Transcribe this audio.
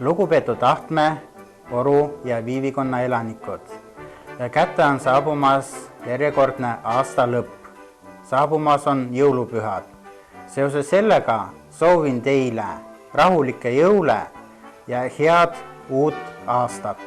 Lugupeetud Ahtme, Oru ja Viivikonna elanikud. Kätte on saabumas järjekordne aasta lõpp. Saabumas on jõulupühad. Seoses sellega soovin teile rahulikke jõule ja head uut aastat.